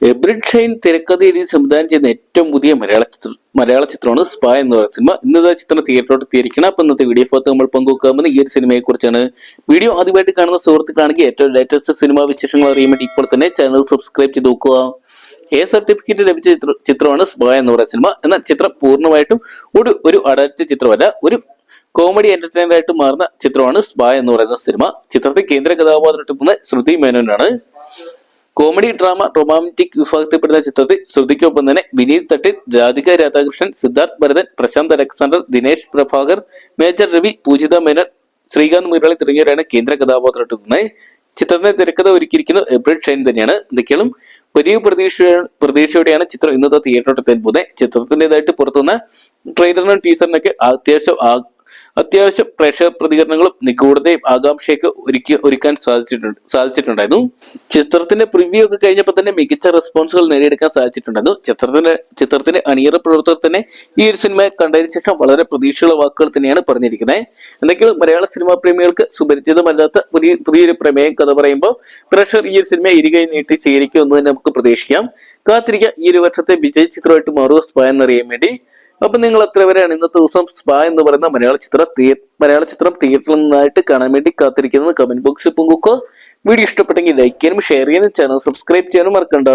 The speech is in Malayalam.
എബ്രിഡ് ഷൈൻ തിരക്കഥ എഴുതി സംവിധാനം ചെയ്യുന്ന ഏറ്റവും പുതിയ മലയാള ചിത്രമാണ് സ്പാ എന്ന് പറയുന്ന സിനിമ. ഇന്നത്തെ ചിത്രം തിയേറ്ററോട് എത്തിയിരിക്കണം. അപ്പൊ ഇന്നത്തെ വീഡിയോ ഭാഗത്ത് നമ്മൾ പങ്കുവെക്കാമെന്ന് ഈ ഒരു സിനിമയെ കുറിച്ചാണ്. വീഡിയോ ആദ്യമായിട്ട് കാണുന്ന സുഹൃത്തുക്കളാണെങ്കിൽ ഏറ്റവും ലേറ്റസ്റ്റ് സിനിമാ വിശേഷങ്ങൾ അറിയാൻ വേണ്ടി ഇപ്പോൾ തന്നെ ചാനൽ സബ്സ്ക്രൈബ് ചെയ്ത് നോക്കുക. സർട്ടിഫിക്കറ്റ് ലഭിച്ച ചിത്രമാണ് സ്പാ എന്ന് പറയുന്ന സിനിമ. എന്നാൽ ചിത്രം പൂർണ്ണമായിട്ടും ഒരു അഡൽട്ട് ചിത്രമല്ല, ഒരു കോമഡി എന്റർടൈനർ ആയിട്ട് മാറുന്ന ചിത്രമാണ് സ്പാ എന്ന് പറയുന്ന സിനിമ. ചിത്രത്തിൽ കേന്ദ്ര കഥാപാത്രമെത്തുന്നത് ശ്രുതി മേനോനാണ്. കോമഡി ഡ്രാമ റൊമാന്റിക് വിഭാഗത്തിൽപ്പെടുന്ന ചിത്രത്തിൽ ശ്രുതിക്കൊപ്പം തന്നെ വിനീത് തട്ടിൽ, രാധിക രാധാകൃഷ്ണൻ, സിദ്ധാർത്ഥ് ഭരതൻ, പ്രശാന്ത് അലക്സാണ്ടർ, ദിനേശ് പ്രഭാകർ, മേജർ രവി, പൂജിത മേനോൻ, ശ്രീകാന്ത് മുരളി തുടങ്ങിയവരാണ് കേന്ദ്ര കഥാപാത്രമെത്തുന്നത്. ചിത്രത്തിന്റെ തിരക്കഥ ഒരുക്കിയിരിക്കുന്നത് എബ്രിഡ് ഷൈൻ തന്നെയാണ്. എന്തൊക്കെയാണ് വലിയ പ്രതീക്ഷയോടെയാണ് ചിത്രം ഇന്നത്തെ തിയേറ്ററിൽ പോകുന്നത്. ചിത്രത്തിൻ്റെതായിട്ട് പുറത്തുനിന്ന ട്രെയിലറിനും ടീസറിനൊക്കെ അത്യാവശ്യം പ്രേക്ഷക പ്രതികരണങ്ങളും നിഗൂഢതയും ആകാംക്ഷയൊക്കെ ഒരുക്കാൻ സാധിച്ചിട്ടുണ്ടായിരുന്നു. ചിത്രത്തിന്റെ പ്രിവ്യൂ ഒക്കെ കഴിഞ്ഞപ്പോൾ തന്നെ മികച്ച റെസ്പോൺസുകൾ നേടിയെടുക്കാൻ സാധിച്ചിട്ടുണ്ടായിരുന്നു. ചിത്രത്തിന്റെ അണിയറ പ്രവർത്തകർ തന്നെ ഈ ഒരു സിനിമ കണ്ടതിന് ശേഷം വളരെ പ്രതീക്ഷയുള്ള വാക്കുകൾ തന്നെയാണ് പറഞ്ഞിരിക്കുന്നത്. എന്തെങ്കിലും മലയാള സിനിമാ പ്രേമികൾക്ക് സുപരിചിതമല്ലാത്ത പുതിയൊരു പ്രമേയം കഥ പറയുമ്പോൾ പ്രേക്ഷകർ ഈ ഒരു സിനിമ ഇരുകൈ നീട്ടി സ്വീകരിക്കുമെന്ന് തന്നെ നമുക്ക് പ്രതീക്ഷിക്കാം. കാത്തിരിക്കാം ഈ ഒരു വർഷത്തെ വിജയ ചിത്രമായിട്ട് മാറുക സ്പാ എന്നറിയാൻ വേണ്ടി. അപ്പൊ നിങ്ങൾ എത്ര വരെയാണ് ഇന്നത്തെ ദിവസം സ്പാ എന്ന് പറയുന്ന മലയാള ചിത്രം തിയേറ്ററിൽ നിന്നായിട്ട് കാണാൻ വേണ്ടി കാത്തിരിക്കുന്നത് കമന്റ് ബോക്സിൽ പങ്കുവെക്കുക. വീഡിയോ ഇഷ്ടപ്പെട്ടെങ്കിൽ ലൈക്ക് ചെയ്യാനും ഷെയർ ചെയ്യാനും ചാനൽ സബ്സ്ക്രൈബ് ചെയ്യാനും മറക്കണ്ട.